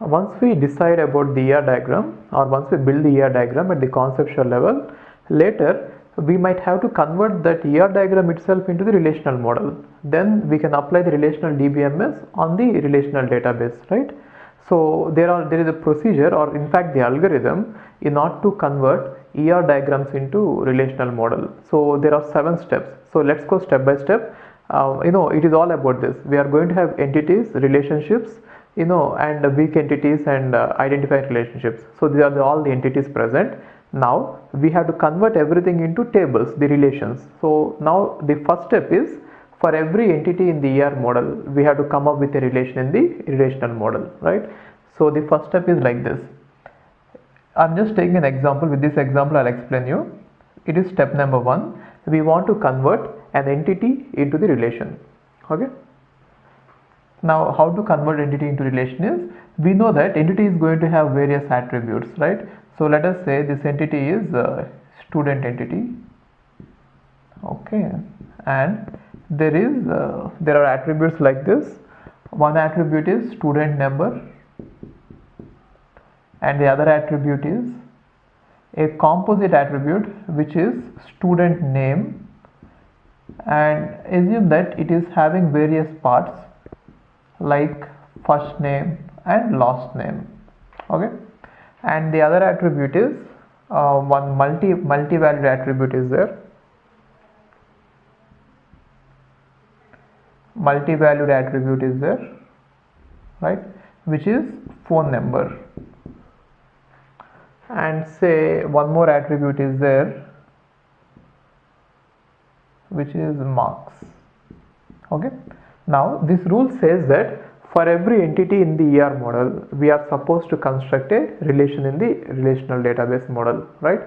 Once we decide about the ER diagram, or once we build the ER diagram at the conceptual level, later we might have to convert that ER diagram itself into the relational model. Then we can apply the relational DBMS on the relational database, right? So there is a procedure, or in fact the algorithm, in order to convert ER diagrams into relational model. So there are 7 steps. So let's go step by step. It is all about this. We are going to have entities, relationships, and weak entities and identified relationships. So these are all the entities present. Now we have to convert everything into tables, the relations. So now the first step is, for every entity in the ER model, we have to come up with a relation in the relational model, right? So the first step is like this. I'm just taking an example. With this example, I'll explain you. It is step number 1. We want to convert an entity into the relation. Okay. Now, how to convert entity into relation is, we know that entity is going to have various attributes, right? So let us say this entity is student entity. Okay, and there are attributes like this. One attribute is student number, and the other attribute is a composite attribute which is student name, and assume that it is having various parts like first name and last name. Okay, and the other attribute is one multi-valued attribute is there. Multi-valued attribute is there, right, which is phone number. And say one more attribute is there, which is marks. Okay, now this rule says that for every entity in the ER model, we are supposed to construct a relation in the relational database model, right?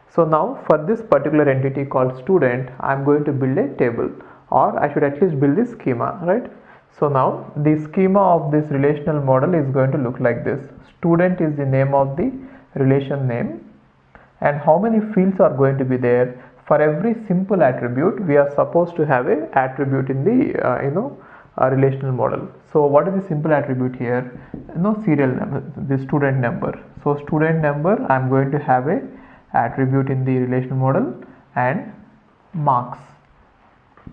So now for this particular entity called student, I am going to build a table, or I should at least build the schema, right? So now the schema of this relational model is going to look like this. Student is the name of the relation name, and how many fields are going to be there? For every simple attribute, we are supposed to have a attribute in the relational model. So what is the simple attribute here? Serial number, the student number. So student number, I am going to have a attribute in the relational model, and marks.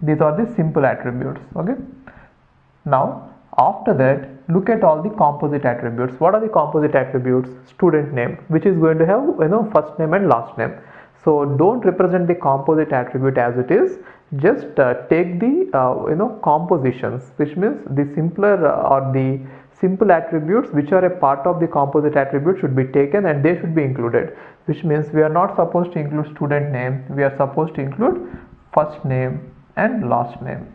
These are the simple attributes. Okay, now after that, look at all the composite attributes. What are the composite attributes? Student name, which is going to have first name and last name. So don't represent the composite attribute as it is. Just take the compositions, which means the simpler or the simple attributes which are a part of the composite attribute should be taken, and they should be included, which means we are not supposed to include student name. We are supposed to include first name and last name,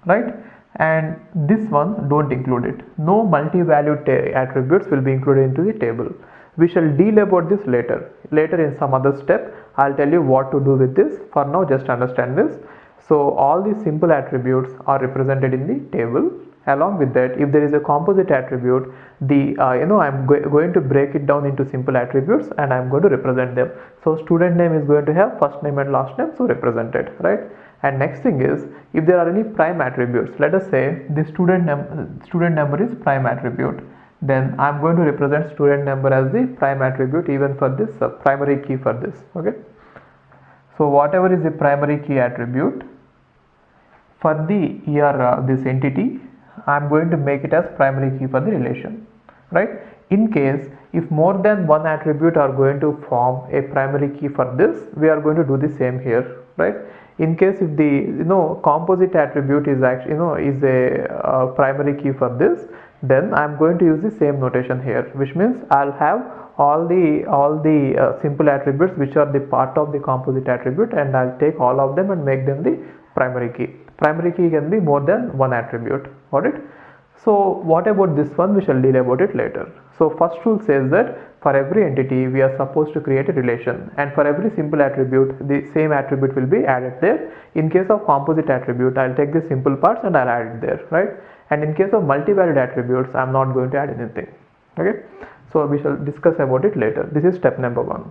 right? And this one, don't include it. No multi-valued attributes will be included into the table. We shall deal about this later in some other step. I'll tell you what to do with this. For now, just understand this. So all these simple attributes are represented in the table. Along with that, if there is a composite attribute, I'm going to break it down into simple attributes, and I'm going to represent them. So student name is going to have first name and last name, so represented, right? And next thing is, if there are any prime attributes, let us say the student number is prime attribute, then I'm going to represent student number as the prime attribute even for this primary key for this. Okay, so whatever is the primary key attribute for the this entity, I'm going to make it as primary key for the relation, right? In case if more than one attribute are going to form a primary key for this, we are going to do the same here, right? In case if the composite attribute is actually is a primary key for this, then I'm going to use the same notation here, which means I'll have all the simple attributes which are the part of the composite attribute, and I'll take all of them and make them the primary key. Primary key can be more than one attribute. Got it? So what about this one? We shall deal about it later. So first rule says that for every entity we are supposed to create a relation, and for every simple attribute the same attribute will be added there. In case of composite attribute, I'll take the simple parts and I'll add it there, right? And in case of multi-valued attributes, I'm not going to add anything. Okay, so we shall discuss about it later. This is step number 1.